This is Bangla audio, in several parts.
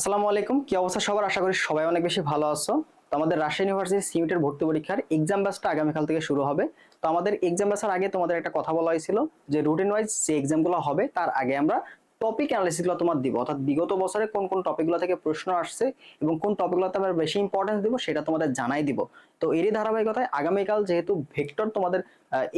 আসসালামু আলাইকুম, কি অবস্থা সবার? আশা করি সবাই অনেক বেশি ভালো আছো। তো আমাদের রাজশাহী ইউনিভার্সিটি সিইউটির ভর্তি পরীক্ষার এক্সাম ব্যাচটা আগামীকাল থেকে শুরু হবে। তো আমাদের এক্সাম ব্যাচের আগে তোমাদের একটা কথা বলা হয়েছিল যে রুটিন ওয়াইজ যে এক্সামগুলো হবে তার আগে আমরা টপিক অ্যানালিসিসগুলো তোমার দিব, অর্থাৎ বিগত বছরে কোন কোন টপিকগুলো থেকে প্রশ্ন আসছে এবং কোন টপিকগুলোতে আমরা বেশি ইম্পর্টেন্স দিব সেটা তোমাদের জানাই দিব। তো এরই ধারাবাহিকতায় আগামীকাল যেহেতু ভেক্টর তোমাদের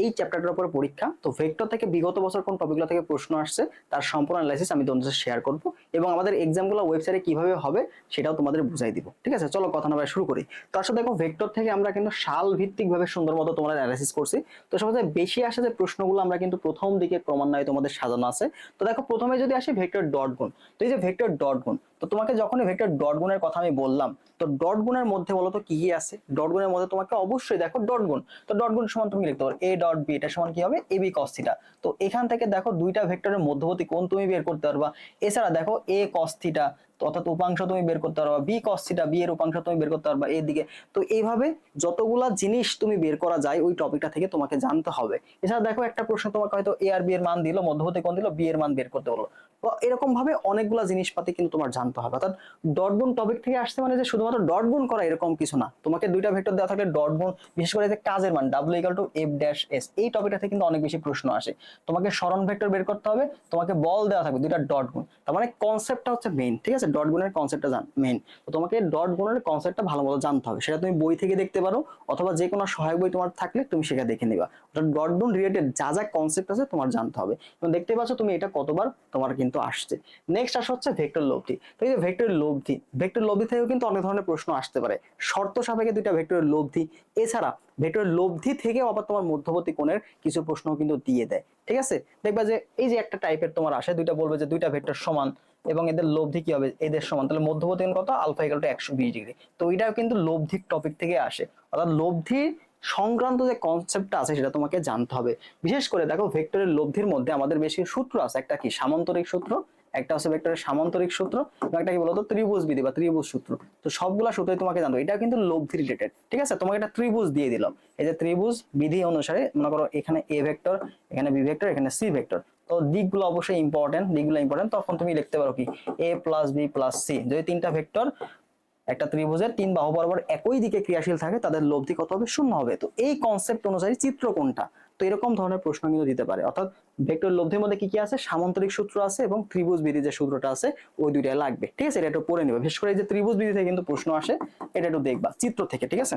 এই চ্যাপ্টারটার উপরে পরীক্ষা, তো ভেক্টর থেকে বিগত বছর কোন টপিকগুলো থেকে প্রশ্ন আসছে তার সম্পূর্ণ অ্যানালাইসিস আমি তোমাদের সাথে শেয়ার করব এবং আমাদের এক্সামগুলো ওয়েবসাইটে কিভাবে হবে সেটাও তোমাদের বুঝাই দিব। ঠিক আছে, চলো কথা না বলে শুরু করি। তো আসলে দেখো, ভেক্টর থেকে আমরা কিন্তু সাল ভিত্তিক ভাবে সুন্দর মতো তোমাদের অ্যানালাইসিস করছি। তো সবচেয়ে বেশি আসে যে প্রশ্নগুলো আমরা কিন্তু প্রথম দিকে ক্রমান্বয়ে তোমাদের সাজানো আছে। তো দেখো, প্রথমে যদি আসি ভেক্টর ডট গুণ, তো এই যে ভেক্টর ডট গুণ, তো তোমাকে যখনই ভেক্টর ডট গুণের কথা আমি বললাম, তো ডট গুণের মধ্যে বলো তো কি কি আছে? ডট গুণের মধ্যে তোমাকে অবশ্যই দেখো ডট গুণ, তো ডট গুণ সমান তুমি লিখতে পারো এ ডট বি, এটা সমান কি হবে? A B cos theta. তো এখান থেকে দেখো দুইটা ভেক্টরের মধ্যবর্তী কোণ তুমি বের করতে পারবা। এছাড়া দেখো এ কস থিটা, তো অর্থাৎ উপাংশ তুমি বের করতে পারবা, বি কস থিটা, বি এর উপাংশ তুমি বের করতে পারবা এদিকে। তো এইভাবে যতগুলা জিনিস তুমি বের করা যায় ওই টপিকটা থেকে তোমাকে জানতে হবে। এছাড়া দেখো, একটা প্রশ্ন তোমাকে হয়তো এ আর বি এর মান দিল, মধ্যবর্তী কোণ দিল, বি এর মান বের করতে বললো। তো এরকম ভাবে অনেকগুলা জিনিসপাতি কিন্তু তোমার জানতে হবে। অর্থাৎ ডট গুণ টপিক থেকে আসছে মানে যে শুধুমাত্র ডট গুণ করা এরকম কিছু না, তোমাকে দুইটা ভেক্টর দেওয়া থাকলে ডট গুণ, বিশেষ করে যে কাজের মান W equal to F dash S, এই টপিকটা থেকে কিন্তু অনেক বেশি প্রশ্ন আসে। তোমাকে সরণ ভেক্টর বের করতে হবে, তোমাকে বল দেওয়া থাকবে দুইটা ডট গুণ, তার মানে কনসেপ্টটা হচ্ছে মেইন। ঠিক আছে, ডট গুণের কনসেপ্টটা মেইন। তো তোমাকে ডট গুণের কনসেপ্টটা ভালো মতো জানতে হবে, সেটা তুমি বই থেকে দেখতে পারো অথবা যে কোনো সহায়ক বই তোমার থাকলে তুমি সেটা দেখে নিবা। ডট গুণ রিলেটেড যা যা কনসেপ্ট আছে তোমার জানতে হবে এবং দেখতে পাচ্ছ তুমি এটা কতবার তোমার কিন্তু আসছে। নেক্সট আসা হচ্ছে ভেক্টর লব্ধি। তো এই যে ভেক্টর লব্ধি, ভেক্টর লব্ধি থেকেও কিন্তু অনেক ধরনের প্রশ্ন আসতে পারে। শর্ত সাপেক্ষে দুইটা ভেক্টরের লব্ধি, এছাড়া ভেক্টর লব্ধি থেকেও আবার তোমার মধ্যবর্তী কোণের কিছু প্রশ্ন কিন্তু দিয়ে দেয়। ঠিক আছে, দেখবা যে এই যে একটা টাইপের তোমার আসে, দুইটা বলবে যে দুইটা ভেক্টর সমান এবং এদের লব্ধি কি হবে? এদের সমান, তাহলে মধ্যবর্তী কোণ কত? Alpha equal to 120 degree. তো এটাও কিন্তু লব্ধির টপিক থেকে আসে, অর্থাৎ লব্ধি সংক্রান্ত যে কনসেপ্টটা আছে সেটা তোমাকে জানতে হবে। বিশেষ করে দেখো, ভেক্টরের লব্ধির মধ্যে আমাদের বেশি সূত্র আছে, একটা কি সামান্তরিক সূত্র, একটা হচ্ছে ভেক্টরের সামান্তরিক সূত্র, এবং একটা কি বলতো ত্রিভুজ বিধি বা ত্রিভুজ সূত্র। তো সবগুলা সূত্রই তোমাকে জানতে হবে, এটা কিন্তু লব্ধি রিলেটেড। ঠিক আছে, তোমাকে একটা ত্রিভুজ দিয়ে দিলাম, এই যে ত্রিভুজ বিধি অনুসারে মনে করো এখানে এ ভেক্টর, এখানে বি ভেক্টর, এখানে সি ভেক্টর। তো দিকগুলো অবশ্যই ইম্পর্টেন্ট, দিকগুলো ইম্পর্টেন্ট। তখন তুমি লিখতে পারো কি এ প্লাস বি প্লাস সি, যদি তিনটা ভেক্টর একটা ত্রিভুজের তিন বাহু বরাবর একই দিকে ক্রিয়াশীল থাকে তাদের লব্ধি কত হবে? শূন্য হবে। তো এই কনসেপ্ট অনুযায়ী চিত্র কোনটা? তো এরকম ধরনের প্রশ্ন কিন্তু দিতে পারে। অর্থাৎ ভেক্টর লব্ধির মধ্যে কি কি আছে? সামান্তরিক সূত্র আছে এবং ত্রিভুজ বিধি যে সূত্রটা আছে ওই দুইটা লাগবে। ঠিক আছে, এটা একটু পড়ে নিবে। বিশেষ করে এই যে ত্রিভুজ বিধি থেকে কিন্তু প্রশ্ন আসে, এটা একটু দেখবা চিত্র থেকে। ঠিক আছে,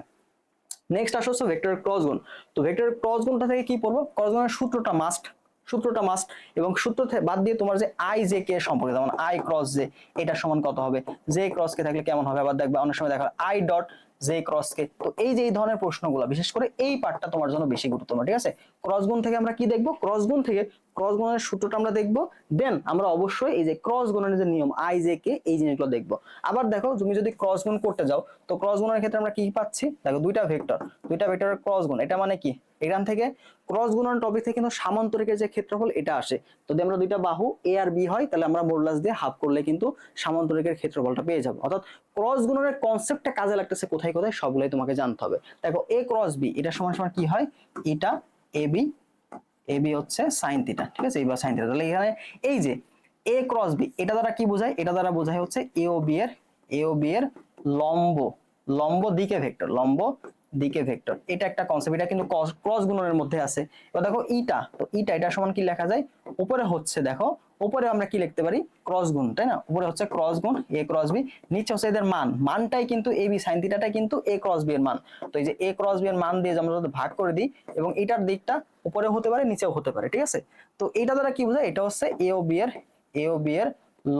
নেক্সট আসো হচ্ছে ভেক্টরের ক্রস গুণ। তো ভেক্টরের ক্রস গুণটা থেকে কি পড়বো? ক্রস গুণের সূত্রটা মাস্ট, সূত্রটা মাস্ট। এবং সূত্র বাদ দিয়ে তোমার যে আই জে কে সম্পর্কে, যেমন আই ক্রস জে, এটা সমান কত হবে? জে ক্রস কে থাকলে কেমন হবে? আবার দেখবা অনেক সময় দেখা আই ডট জে ক্রস কে। তো এই যে এই ধরনের প্রশ্নগুলো, বিশেষ করে এই পার্টটা তোমার জন্য বেশি গুরুত্বপূর্ণ। ঠিক আছে, ক্রস গুণ থেকে আমরা কি দেখবো? ক্রস গুণ থেকে ক্রস গুণের সূত্রটা আমরা দেখবো, দেন আমরা অবশ্যই এই যে ক্রস গুণের যে নিয়ম আই জে কে, এই জিনিসগুলো দেখবো। আবার দেখো, তুমি যদি ক্রস গুণ করতে যাও, তো ক্রস গুণের ক্ষেত্রে আমরা কি পাচ্ছি? দেখো দুইটা ভেক্টর, দুইটা ভেক্টরের ক্রস গুণ, এটা মানে কি? এখান থেকে ক্রস গুণন টপিক থেকে কিন্তু সামান্তরিকের যে ক্ষেত্রফল এটা আসে। যদি আমরা দুইটা বাহু এ আর বি হয় তাহলে আমরা মোডুলাস দিয়ে হাফ করলে কিন্তু সামান্তরিকের ক্ষেত্রফলটা পেয়ে যাবো। অর্থাৎ ক্রস গুণনের কনসেপ্টটা কাজে লাগতেছে কোথায় কোথায় সবগুলাই তোমাকে জানতে হবে। দেখো এ ক্রস বি, এটা সমান সমান কি হয়? এটা এ বি, এ বি হচ্ছে সাইন থিটা। ঠিক আছে, এইবার সাইন থিটা। তাহলে এখানে এই যে এ ক্রস বি, এটা দ্বারা কি বোঝায়? এটা দ্বারা বোঝায় হচ্ছে এ ও বি এর, এ ও বি এর লম্ব, লম্ব দিকে ভেক্টর, লম্ব দিকে ভেক্টর। এটা একটা কনসেপ্ট, এটা কিন্তু ক্রস গুণনের মধ্যে আছে। এবার দেখো ইটা, তো ইটা এটা সমান কি লেখা যায়? উপরে হচ্ছে দেখো, উপরে আমরা কি লিখতে পারি? ক্রস গুণ, তাই না? উপরে হচ্ছে ক্রস গুণ এ ক্রস বি, নিচে হচ্ছে এদের মান, মানটাই কিন্তু এ বি সাইন থিটাটাই কিন্তু এ ক্রস বি এর মান। তো এই যে এ ক্রস বি এর মান দিয়ে আমরা যদি ভাগ করে দিই, এবং এটার দিকটা উপরে হতে পারে নিচেও হতে পারে। ঠিক আছে, তো এটা দ্বারা কি বোঝায়? এটা হচ্ছে এ ও বি এর, এ ও বি এর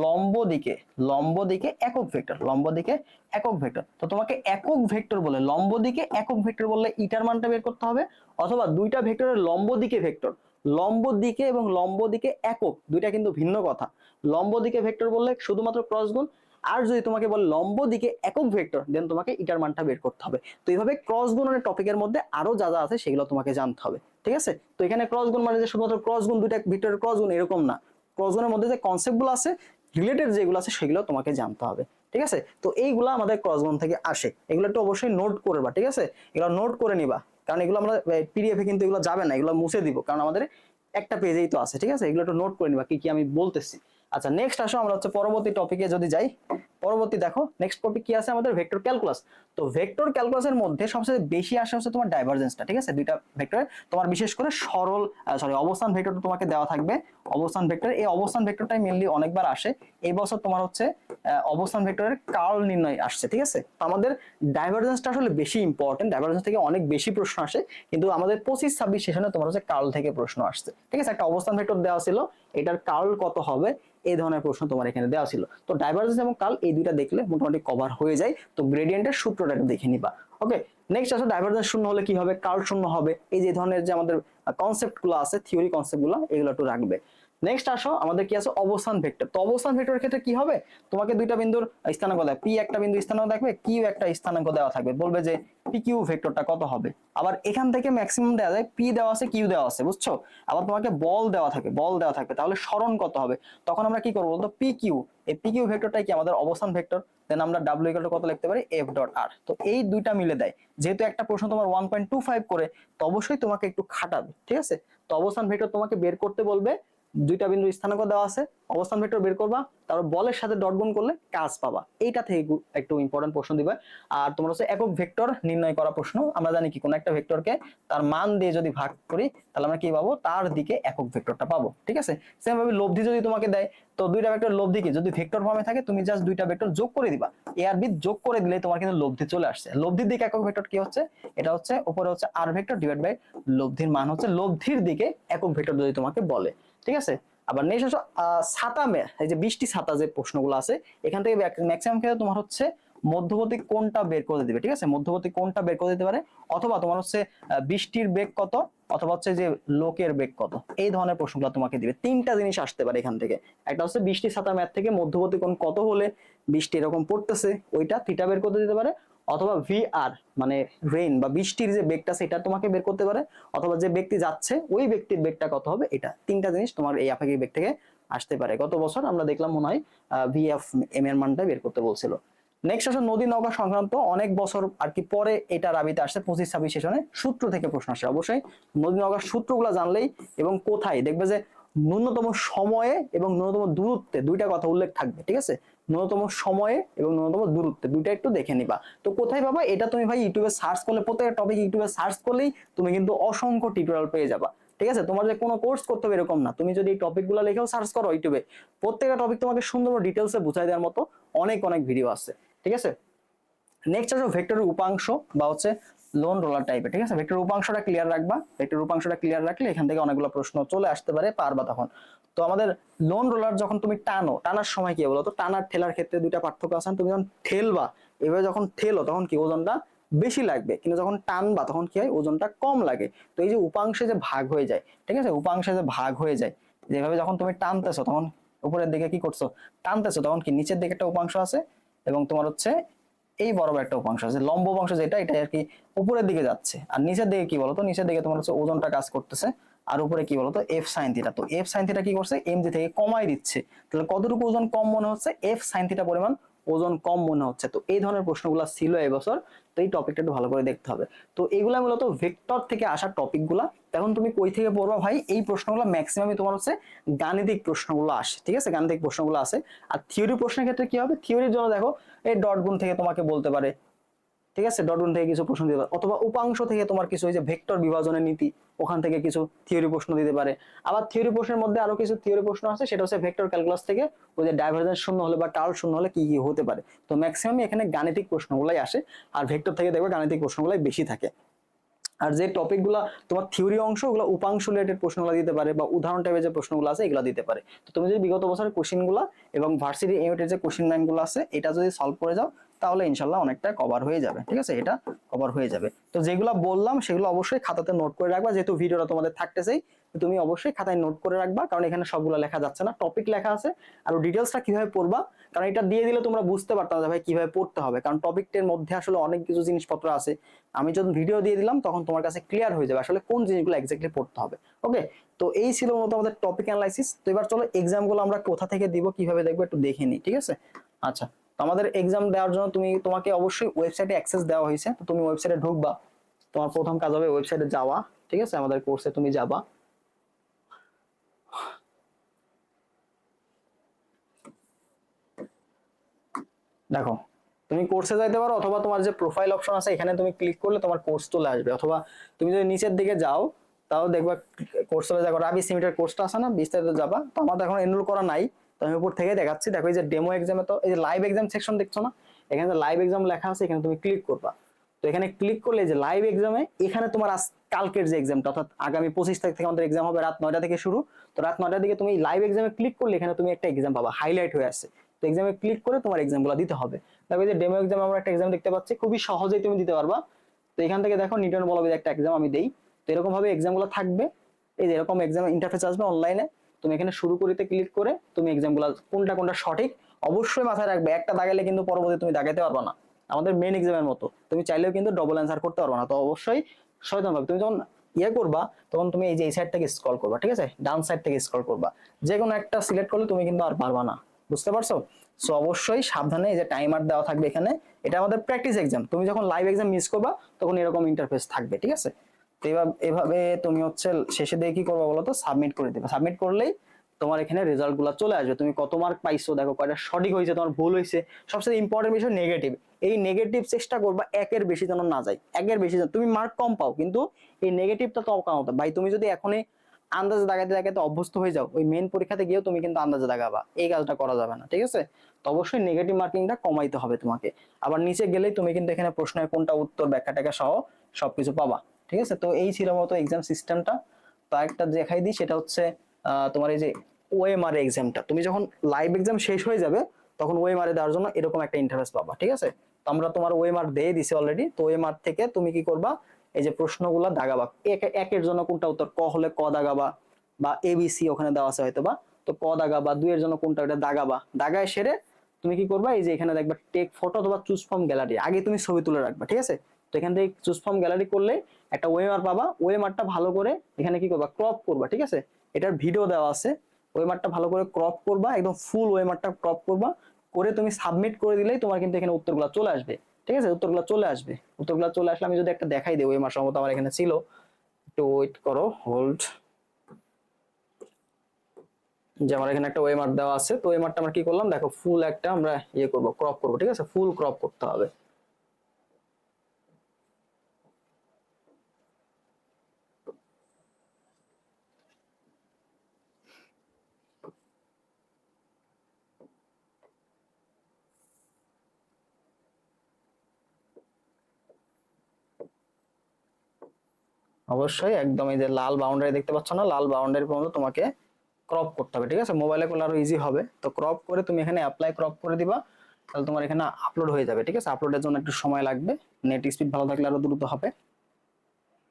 লম্ব দিকে, লম্ব দিকে একক ভেক্টর, লম্ব দিকে একক ভেক্টর। তো তোমাকে একক ভেক্টর বলে, লম্ব দিকে একক ভেক্টর বললে ইটার মানটা বের করতে হবে, অথবা দুইটা ভেক্টরের লম্ব দিকে ভেক্টর, লম্ব দিকে এবং লম্ব দিকে একক দুইটা কিন্তু ভিন্ন কথা। লম্ব দিকে ভেক্টর বললে শুধুমাত্র ক্রস গুণ, আর যদি তোমাকে বলে লম্ব দিকে একক ভেক্টর, দেন তোমাকে ইটার মানটা বের করতে হবে। তো এইভাবে ক্রস গুণনের টপিকের মধ্যে আরো যা যা আছে সেগুলো তোমাকে জানতে হবে। ঠিক আছে, তো এখানে ক্রস গুণ মানে যে শুধুমাত্র ক্রস গুণ, দুইটা ভেক্টরের ক্রস গুণ এরকম না। ক্রস গুণের মধ্যে যে কনসেপ্টগুলো আছে, রিলেটেড যেগুলো আছে সেগুলো তোমাকে জানতে হবে। ঠিক আছে, তো এইগুলো আমাদের ক্রস গুণ থেকে আসে, এগুলো একটু অবশ্যই নোট করবা। ঠিক আছে, এগুলো নোট করে নিবা, কারণ এগুলো আমরা পিডিএফ এ কিন্তু এগুলো যাবে না, এগুলো মুছে দিব, কারণ আমাদের একটা পেজেই তো আছে। ঠিক আছে, এগুলো একটু নোট করে নিবা কি কি আমি বলতেছি। আচ্ছা নেক্সট আসো আমরা হচ্ছে পরবর্তী টপিকে যদি যাই। পরবর্তী দেখো নেক্সট টপিক কি আছে আমাদের, ভেক্টর ক্যালকুলাস। তো ভেক্টর ক্যালকুলাসের মধ্যে সবচেয়ে বেশি আসে হচ্ছে তোমার ডাইভারজেন্সটা, ঠিক আছে। দুইটা ভেক্টরে তোমার বিশেষ করে সরল অবস্থান ভেক্টরটা তোমাকে দেওয়া থাকবে। অবস্থান ভেক্টর, এই অবস্থান ভেক্টরটাই মেইনলি অনেকবার আসে। এই বছর তোমার হচ্ছে অবস্থান ভেক্টরের কার্ল নির্ণয় আসছে, ঠিক আছে। তো আমাদের ডাইভারজেন্সটা আসলে বেশি ইম্পর্টেন্ট, ডাইভারজেন্স থেকে অনেক বেশি প্রশ্ন আসে, কিন্তু আমাদের 25-26 সেশনে তোমার হচ্ছে কার্ল থেকে প্রশ্ন আসছে, ঠিক আছে। একটা অবস্থান ভেক্টর দেওয়া ছিল, এটার কার্ল কত হবে এই ধরনের প্রশ্ন তোমার এখানে দেওয়া ছিল। তো ডাইভারজেন্স এবং কার্ল এই দুইটা দেখলে মোটামুটি কভার হয়ে যায়। তো গ্রেডিয়েন্টের সূত্রটা একটু দেখে নিবা। ওকে, নেক্সট আসলে ডাইভারজেন্স শূন্য হলে কি হবে, কার্ল শূন্য হবে। এই যে ধরনের যে আমাদের কনসেপ্ট গুলো আছে, থিওরি কনসেপ্ট গুলো, এগুলো একটু রাখবে। নেক্সট আসো আমাদের কি আছে, অবস্থান ভেক্টর। তো অবস্থান ভেক্টরের ক্ষেত্রে কি হবে, তোমাকে দুইটা বিন্দুর স্থানাঙ্ক দেয়, পি একটা বিন্দু স্থানাঙ্ক দেখবে, কিউ একটা স্থানাঙ্ক দেওয়া থাকবে, বলবে যে পি কিউ ভেক্টরটা কত হবে। আবার এখান থেকে ম্যাক্সিমাম দেওয়া যায়, পি দেওয়া আছে কিউ দেওয়া আছে, বুঝছো। আবার তোমাকে বল দেওয়া থাকে, বল দেওয়া থাকবে, তাহলে সরণ কত হবে। তখন আমরা কি করবো বলতো, পি কিউ, এই পি কিউ ভেক্টরটাই কি আমাদের অবস্থান ভেক্টর। দেন আমরা ডাব্লিউ ইকুয়াল টু কত লিখতে পারি, এফ ডট আর। তো এই দুইটা মিলে দেয়। যেহেতু একটা প্রশ্ন তোমার 1.25 করে, তো অবশ্যই তোমাকে একটু খাটাবে, ঠিক আছে। তো অবস্থান ভেক্টর তোমাকে বের করতে বলবে, দুইটা বিন্দু স্থানাঙ্ক দেওয়া আছে, অবস্থান ভেক্টর বের করবা, তারপর বলের সাথে ডট গুণ করলে কাজ পাবা। এইটা থেকে একটু ইম্পর্টেন্ট প্রশ্ন দিবে। আর তোমার হচ্ছে একক ভেক্টর নির্ণয় করা প্রশ্ন। আমরা জানি কি, কোন একটা ভেক্টরকে তার মান দিয়ে যদি ভাগ করি, তাহলে আমরা কি পাবো, তার দিকে একক ভেক্টরটা পাবো, ঠিক আছে। সেম ভাবে লব্ধি যদি তোমাকে দেয়, তো দুইটা ভেক্টর লব্ধি কি, যদি ভেক্টর ফর্মে থাকে, তুমি জাস্ট দুইটা ভেক্টর যোগ করে দিবা, এ আর বি যোগ করে দিলে তোমার কিন্তু লব্ধি চলে আসছে। লব্ধির দিকে একক ভেক্টর কি হচ্ছে, এটা হচ্ছে উপরে হচ্ছে আর ভেক্টর ডিভাইড বাই লব্ধির মান হচ্ছে লব্ধির দিকে একক ভেক্টর যদি তোমাকে বলে, ঠিক আছে। আবার নেক্সট হচ্ছে ছাতা, এই যে বৃষ্টি ছাতা যে প্রশ্নগুলো আছে, এখান থেকে ম্যাক্সিমাম ক্ষেত্রে তোমার হচ্ছে মধ্যবর্তী কোণটা বের করে দিবে, ঠিক আছে। মধ্যবর্তী কোণটা বের করে দিতে পারে, অথবা তোমার হচ্ছে বৃষ্টির বেগ কত, অথবা হচ্ছে যে লোকের বেগ কত, এই ধরনের প্রশ্নগুলো তোমাকে দিবে। তিনটা জিনিস আসতে পারে এখান থেকে। একটা হচ্ছে বৃষ্টি ছাতা ম্যাথ থেকে মধ্যবর্তী কোণ কত হলে বৃষ্টি এরকম পড়তেছে, ওইটা থিটা বের করতে দিতে পারে। অথবা ভি আর মানে রেইন বা বৃষ্টির যে বেগটা সেটা তোমাকে বের করতে পারে। অথবা যে ব্যক্তি যাচ্ছে ওই ব্যক্তির বেগটা কত হবে, এটা তিনটা জিনিস তোমার এই আপেক্ষিক বেগ থেকে আসতে পারে। গত বছর আমরা দেখলাম মনে হয় ভি এফ এম এর মানটা বের করতে বলছিল। নেক্সট আসলে নদী নৌকা সংক্রান্ত, অনেক বছর আর কি পরে এটা রাবিতে আসছে, 25-26 সেশনে সূত্র থেকে প্রশ্ন আসে। অবশ্যই নদী নৌকার সূত্রগুলো জানলেই, এবং কোথায় দেখবে যে ন্যূনতম সময়ে এবং ন্যূনতম দূরত্বে দুইটা কথা উল্লেখ থাকবে, ঠিক আছে। ন্যূনতম সময়ে এবং ন্যূনতম দূরত্বে দুইটা একটু দেখে নিবা। তো কোথায় পাবা এটা, তুমি ভাই ইউটিউবে সার্চ করলে, প্রত্যেকটা টপিক ইউটিউবে সার্চ করলেই তুমি কিন্তু অসংখ্য টিউটোরিয়াল পেয়ে যাবা, ঠিক আছে। তোমার যে কোনো কোর্স করতে হবে এরকম না, তুমি যদি এই টপিকগুলো লিখেও সার্চ করো ইউটিউবে, প্রত্যেকটা টপিক তোমাকে সুন্দর ডিটেলসে বুঝাই দেওয়ার মতো অনেক অনেক ভিডিও আছে, ঠিক আছে। নেক্সট আসো ভেক্টরের উপাংশ বা হচ্ছে লোন রোলার টাইপের, ঠিক আছে। ভেক্টরের উপাংশটা ক্লিয়ার রাখবা, ভেক্টরের উপাংশটা ক্লিয়ার রাখলে এখান থেকে অনেকগুলো প্রশ্ন চলে আসতে পারে, পারবা তখন। তো আমাদের লোন রোলার যখন তুমি টানো, টানার সময় কি বলো তো, টানার ঠেলার ক্ষেত্রে দুইটা পার্থক্য আছে। তুমি যখন ঠেলবা, এভাবে যখন ঠেলো তখন কি ওজনটা বেশি লাগবে, কিন্তু যখন টানবা তখন কি হয়, ওজনটা কম লাগে। তো এই যে উপাংশে যে ভাগ হয়ে যায়, ঠিক আছে, উপাংশে যে ভাগ হয়ে যায়, যেভাবে যখন তুমি টানতেছো তখন উপরের দিকে কি করছো, টানতেছো, তখন কি নিচের দিকে একটা উপাংশ আছে, এবং তোমার হচ্ছে এই বরাবর একটা উপাংশ আছে, লম্ব উপাংশ যেটা, এটা আর কি উপরের দিকে যাচ্ছে। আর নিচের দিকে কি বলতো, নিচের দিকে তোমার হচ্ছে ওজনটা কাজ করতেছে। আর উপরে কি বলতো, এফ সাইন থিটা। তো এফ সাইন থিটা কি করছে, এম জি থেকে কমাই দিচ্ছে। তাহলে কতটুকু ওজন কম মনে হচ্ছে, এফ সাইন থিটা পরিমাণ ওজন কম মনে হচ্ছে। তো এই ধরনের প্রশ্নগুলো ছিল এবছর। তো এই টপিকটা একটু ভালো করে দেখতে হবে। তো এগুলা মূলত ভেক্টর থেকে আসা টপিকগুলা। এখন তুমি কই থেকে পড়বা ভাই, এই প্রশ্নগুলো ম্যাক্সিমামই তোমার হচ্ছে গাণিতিক প্রশ্নগুলো আসে, ঠিক আছে, গাণিতিক প্রশ্নগুলো আসে। আর থিওরি প্রশ্নের ক্ষেত্রে কি হবে, থিওরির জন্য দেখো এই ডট গুণ থেকে তোমাকে বলতে পারে, ঠিক আছে, ডট গুণ থেকে কিছু প্রশ্ন দিতে পারে, অথবা উপাংশ থেকে তোমার কিছু ওই যে ভেক্টর বিভাজনের নীতি, ওখান থেকে কিছু থিওরি প্রশ্ন দিতে পারে। আবার থিওরি প্রশ্নের মধ্যে আরো কিছু থিওরি প্রশ্ন আছে, সেটা হচ্ছে ভেক্টর ক্যালকুলাস থেকে, ওই যে ডাইভারজেন্স শূন্য হলে বা কার্ল শূন্য হলে কি কি হতে পারে। তো ম্যাক্সিমাম এখানে গাণিতিক প্রশ্নগুলাই আসে, আর ভেক্টর থেকে দেখবে গাণিতিক প্রশ্নগুলাই বেশি থাকে। আর যে টপিকগুলো তোমার থিওরি অংশ, ওগুলো উপাংশ রিলেটেড প্রশ্নগুলো দিতে পারে, বা উদাহরণ টাইপের যে প্রশ্নগুলো আছে এগুলো দিতে পারে। তো তুমি যদি বিগত বছরের কোশ্চেনগুলো এবং ভার্সিটি ইউনিটের যে কোশ্চেন ব্যাংকগুলো আছে এটা যদি সলভ করে যাও, তাহলে ইনশাল্লাহ অনেকটা কভার হয়ে যাবে, ঠিক আছে, এটা কভার হয়ে যাবে। তো যেগুলো বললাম সেগুলো অবশ্যই খাতাতে নোট করে রাখবা, যেহেতু ভিডিওটা তোমাদের থাকতেছেই, তুমি অবশ্যই খাতায় নোট করে রাখবা, কারণ এখানে সবগুলো লেখা যাচ্ছে না, টপিক লেখা আছে। আর ডিটেলসটা কিভাবে পড়বা, কারণ এটা দিয়ে দিলে তোমরা বুঝতে পারতাম যে ভাই কিভাবে পড়তে হবে, কারণ টপিকটার মধ্যে আসলে অনেক কিছু জিনিসপত্র আছে। আমি যখন ভিডিও দিয়ে দিলাম তখন তোমার কাছে ক্লিয়ার হয়ে যাবে আসলে কোন জিনিসগুলো এক্স্যাক্টলি পড়তে হবে। ওকে, তো এই ছিল মূলত আমাদের টপিক অ্যানালাইসিস। তো এবার চলো এক্সাম গুলো আমরা কোথা থেকে দিব, কিভাবে দেখবো একটু দেখে নিই, ঠিক আছে। আচ্ছা, তো আমাদের এক্সাম দেওয়ার জন্য তোমাকে অবশ্যই ওয়েবসাইটে অ্যাক্সেস দেওয়া হয়েছে। তো তুমি ওয়েবসাইটে ঢুকবা, তোমার প্রথম কাজ হবে ওয়েবসাইটে যাওয়া, ঠিক আছে, আমাদের কোর্সে তুমি যাবা। দেখো তুমি কোর্সে যাইতে পারো, অথবা তোমার যে প্রোফাইল অপশন আছে এখানে তুমি ক্লিক করলে তোমার কোর্স চলে আসবে, অথবা তুমি যদি নিচের দিকে যাও তাও দেখবা কোর্স চলে যাবে। রাবি সিমিটার কোর্সটা আছে না, বিস্তারিত যাবা। তো আমার তো এখন এনরোল করা নাই, তো আমি উপর থেকে দেখাচ্ছি। দেখো এই যে ডেমো এক্সামে, তো এই যে লাইভ এক্সাম সেকশন দেখছো না, এখানে লাইভ এক্সাম লেখা আছে, এখানে তুমি ক্লিক করবা। তো এখানে ক্লিক করলে যে লাইভ এক্সামে এখানে তোমার কালকের যে এক্সামটা, অর্থাৎ আগামী 25 তারিখ থেকে আমাদের এক্সাম হবে রাত 9টা থেকে শুরু। তো রাত 9টার দিকে তুমি লাইভ এক্সামে ক্লিক করলে এখানে তুমি একটা এক্সাম পাবা, হাইলাইট হয়ে আছে। তো এক্সামে ক্লিক করে তোমার এক্সামগুলো দিতে হবে। দেখো যে ডেমো এক্সাম আমরা একটা এক্সাম দেখতে পাচ্ছি, খুবই সহজেই তুমি দিতে পারবা। তো এখান থেকে দেখো নিউটন বলবে একটা এক্সাম আমি দেই। তো এরকম ভাবে এক্সামগুলো থাকবে, এই যে এরকম এক্সাম ইন্টারফেস আসবে অনলাইনে। তুমি এখানে শুরু করিতে ক্লিক করে তুমি এক্সামগুলো কোনটা কোনটা সঠিক অবশ্যই মাথায় রাখবে। একটা দাগাইলে কিন্তু পরবর্তী তুমি দাগাইতে পারবে না, আমাদের মেন এক্সামের মতো। তুমি চাইলেও কিন্তু ডবল অ্যান্সার করতে পারবে না। তো অবশ্যই সচেতন ভাবে তুমি যখন করবা, তখন তুমি এই যে এই সাইড থেকে স্ক্রল করবা, ঠিক আছে, ডান সাইড থেকে স্ক্রল করবা। যে কোনো একটা সিলেক্ট করলে তুমি কিন্তু আর পারবা না, বুঝতে পারছো? সো অবশ্যই সাবধানে, এই যে টাইমার দেওয়া থাকবে এখানে, এটা আমাদের প্র্যাকটিস এক্সাম। তুমি যখন লাইভ এক্সাম মিস করবা তখন এরকম ইন্টারফেস থাকবে, ঠিক আছে। তো এভাবে তুমি হচ্ছে শেষে দিয়ে কি করবা বলো তো, সাবমিট করে দিবা। সাবমিট করলেই তোমার এখানে রেজাল্ট গুলো চলে আসবে। তুমি কত মার্ক পাইছো দেখো, কয়টা সঠিক হয়েছে, তোমার ভুল হয়েছে। সবচেয়ে ইম্পর্টেন্ট বিষয় নেগেটিভ। এই নেগেটিভ চেষ্টা করবা একের বেশি যেন না যায়, একের বেশি তুমি মার্ক কম পাও, কিন্তু এই নেগেটিভটা তো কম হতো ভাই। তুমি যদি এখনই আন্দাজে দাগাইতে দাগাইতে অভ্যস্ত হয়ে যাও, ওই মেন পরীক্ষাতে গিয়েও তুমি কিন্তু আন্দাজে দাগাবা, এই কাজটা করা যাবে না, ঠিক আছে। তো অবশ্যই নেগেটিভ মার্কিংটা কমাইতে হবে তোমাকে। আবার নিচে গেলেই তুমি কিন্তু এখানে প্রশ্নের কোনটা উত্তর, ব্যাখ্যা টাকা সহ সবকিছু পাবা, ঠিক আছে। তো এই ছিল মতো এক্সাম সিস্টেমটা। তো একটা দেখাই দিই, সেটা হচ্ছে তোমার এই যে ওএমআর এক্সামটা, তুমি যখন লাইভ এক্সাম শেষ হয়ে যাবে তখন ওএমআর দেওয়ার জন্য এরকম একটা ইন্টারফেস পাবা, ঠিক আছে। তো আমরা তোমার ওএমআর দিয়ে দিছি অলরেডি। তো ওএমআর থেকে তুমি কি করবা, এই যে প্রশ্নগুলো দাগাবা, একের জন্য কোনটা উত্তর, ক হলে ক দাগাবা, বা এবিসি ওখানে দেওয়া আছে হয়তো বা, তো ক দাগাবা। দুইয়ের জন্য কোনটা, ওটা দাগাবা। দাগায় সেরে তুমি কি করবা, এই যে এখানে দেখবা টেক ফটো অথবা চুজ ফ্রম গ্যালারি, আগে তুমি ছবি তুলে রাখবা, ঠিক আছে। তো এখান থেকে চুজ ফ্রম গ্যালারি করলে একটা ওএমআর পাবা। ওএমআরটা ভালো করে এখানে কি করবা, ক্রপ করবা, ঠিক আছে। এটার ভিডিও দেওয়া আছে। ওএমআরটা ভালো করে ক্রপ করবা, একদম ফুল ওএমআরটা ক্রপ করবা, করে তুমি সাবমিট করে দিলেই তোমার কিন্তু এখানে উত্তরগুলো চলে আসবে, ঠিক আছে। উত্তরগুলো চলে আসবে। উত্তরগুলো চলে আসলে আমি যদি একটা দেখাই দিই, ওএমআর সম্ভবত আমার এখানে ছিল, একটু ওয়েট করো, হোল্ড। যে আমার এখানে একটা ওএমআর দেওয়া আছে। তো ওএমআরটা আমরা কি করলাম দেখো, ফুল একটা আমরা করব, ক্রপ করব, ঠিক আছে, ফুল ক্রপ করতে হবে। অবশ্যই একদম এই যে লাল বাউন্ডারি দেখতে পাচ্ছ না, লাল বাউন্ডারি পর্যন্ত তোমাকে ক্রপ করতে হবে, ঠিক আছে। মোবাইলে করলে আরো ইজি হবে। তো ক্রপ করে তুমি এখানে অ্যাপ্লাই ক্রপ করে দিবা, তাহলে তোমার এখানে আপলোড হয়ে যাবে, ঠিক আছে। আপলোডের জন্য একটু সময় লাগবে, নেট স্পিড ভালো থাকলে আরো দ্রুত হবে।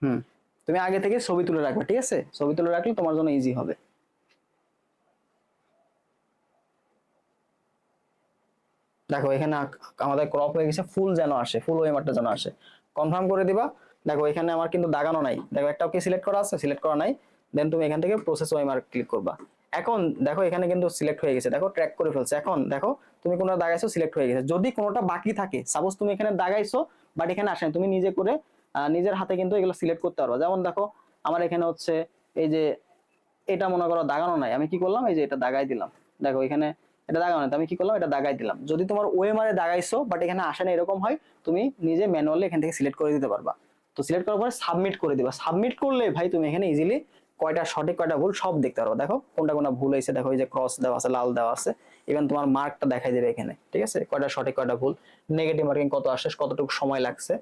হুম, তুমি আগে থেকে ছবি তুলে রাখবে, ঠিক আছে, ছবি তুলে রাখলে তোমার জন্য ইজি হবে। দেখো এখানে আমাদের ক্রপ হয়ে গেছে, ফুল যেন আসে, ফুল ওএমআরটা যেন আসে, কনফার্ম করে দিবা। দেখো এখানে আমার কিন্তু দাগানো নাই, দেখো একটা ওকে সিলেক্ট করা আছে, সিলেক্ট করা নাই। দেন তুমি এখান থেকে প্রসেস ওএমআর ক্লিক করবা। এখন দেখো এখানে কিন্তু সিলেক্ট হয়ে গেছে, দেখো ট্র্যাক করে ফেলছে। এখন দেখো তুমি কোনটা দাগাইছো, সিলেক্ট হয়ে গেছে। যদি কোনোটা বাকি থাকে, সাপোজ তুমি এখানে দাগাইছো বাট এখানে আসেনি, তুমি নিজে করে নিজের হাতে কিন্তু এগুলো সিলেক্ট করতে পারবা। যেমন দেখো আমার এখানে হচ্ছে এই যে এটা মনে করো দাগানো নাই, আমি কি করলাম, এই যে এটা দাগাই দিলাম। দেখো এখানে এটা দাগানো নাই, আমি কি করলাম, এটা দাগাই দিলাম। যদি তোমার ওএমআর এ দাগাইছো বাট এখানে আসে না, এরকম হয়, তুমি নিজে ম্যানুয়ালি এখান থেকে সিলেক্ট করে দিতে পারবা। তো সিলেক্ট করার পরে সাবমিট করে দিবা। সাবমিট করলে ভাই তুমি এখানে ইজিলি কয়টা সঠিক কয়টা ভুল সব দেখতে পারো। দেখো কোনটা কোনটা ভুল হয়েছে, দেখো এই যে ক্রস দেওয়া আছে, লাল দেওয়া আছে। ইভেন তোমার মার্কটা দেখাই দেবে এখানে, ঠিক আছে, কয়টা সঠিক কয়টা ভুল, নেগেটিভ মার্কিং কত আসে, কতটুকু সময় লাগছে।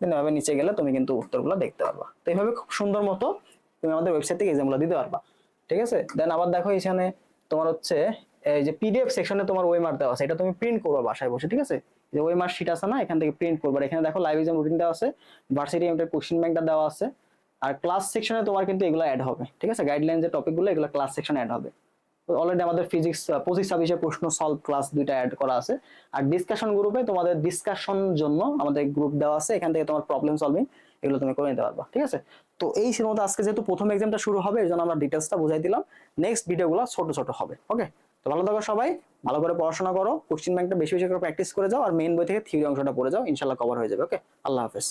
এভাবে নিচে গেলে তুমি কিন্তু উত্তরগুলো দেখতে পারবা। তো এইভাবে খুব সুন্দর মতো তুমি আমাদের ওয়েবসাইট থেকে এক্সামগুলো দিতে পারবা, ঠিক আছে। দেন আবার দেখো এখানে তোমার হচ্ছে এই যে পিডিএফ সেকশনে তোমার ওএমআর দেওয়া আছে, এটা তুমি প্রিন্ট করবা বাসায় বসে, ঠিক আছে। যে ওএমআর শিট আছে না, এখান থেকে প্রিন্ট করবা। এখানে দেখো লাইভ এক্সাম রুটিন দেওয়া আছে, ভার্সিটি এমটের কোশ্চেন ব্যাংকটা দেওয়া আছে। আর ক্লাস সেকশনে তোমার কিন্তু এগুলো অ্যাড হবে, ঠিক আছে, গাইডলাইন যে টপিকগুলো এগুলো ক্লাস সেকশনে অ্যাড হবে। অলরেডি আমাদের ফিজিক্স 25-26 প্রশ্ন সলভ ক্লাস দুইটা অ্যাড করা আছে। আর ডিসকাশন গ্রুপে তোমাদের ডিসকাশন জন্য আমাদের গ্রুপ দেওয়া আছে, এখান থেকে তোমার প্রবলেম সলভিং এগুলো তুমি করে নিতে পারবা, ঠিক আছে। তো এই ছিল মতো আজকে, যেহেতু প্রথম এক্সামটা শুরু হবে এই জন্য আমরা ডিটেলসটা বুঝাই দিলাম। নেক্সট ভিডিওগুলো ছোট ছোট হবে, ওকে। তো ভালো থাকো সবাই, ভালো করে পড়াশোনা করো, কোশ্চেন ব্যাংকটা বেশি বেশি করে প্র্যাকটিস করে যাও, আর মেইন বই থেকে থিওরি অংশটা পড়ে যাও, ইনশাল্লাহ কভার হয়ে যাবে, ওকে। আল্লাহ হাফেজ।